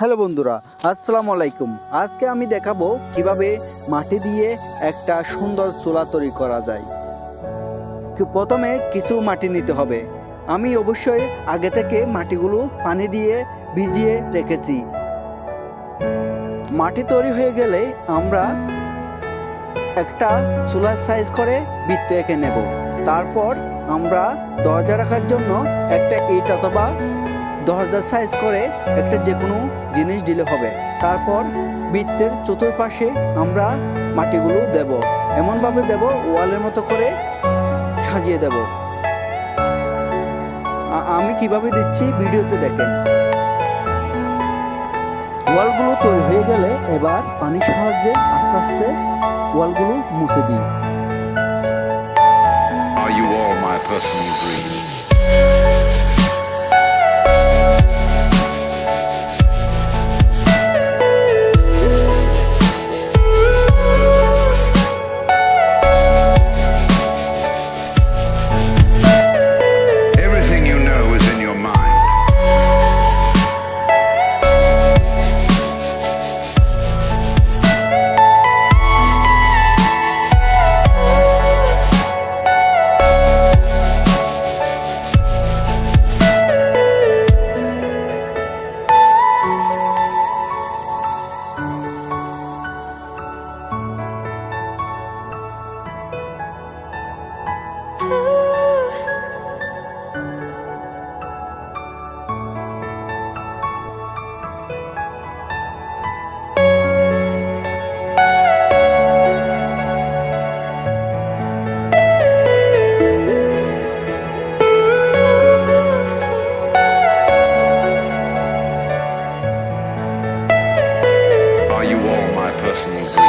Hello বন্ধুরা, আসসালামু আলাইকুম। আজকে আমি দেখাবো কিভাবে মাটি দিয়ে একটা সুন্দর চুলা তৈরি করা যায়। প্রথমে কিছু মাটি নিতে হবে। আমি অবশ্যই আগে থেকে মাটিগুলো পানি দিয়ে ভিজিয়ে রেখেছি। মাটি তৈরি হয়ে গেলে আমরা একটা চুলার সাইজ করে বৃত্ত এঁকে নেব। তারপর আমরা দরজা রাখার জন্য একটা ইট অথবা দরজার সাইজ করে একটা যে কোনো জিনিস দিলে হবে। তারপর বৃত্তের চতুর্পাশে আমরা মাটিগুলো দেব, এমনভাবে দেব ওয়ালের মতো করে সাজিয়ে দেব। আমি কিভাবে দিচ্ছি ভিডিওতে দেখেন। ওয়ালগুলো তৈরি হয়ে গেলে এবার পানির সাহায্যে আস্তে আস্তে ওয়ালগুলো মুছে দিই। Are you all my personal dreams? Everything you know is in your mind. Are you all my personal dreams?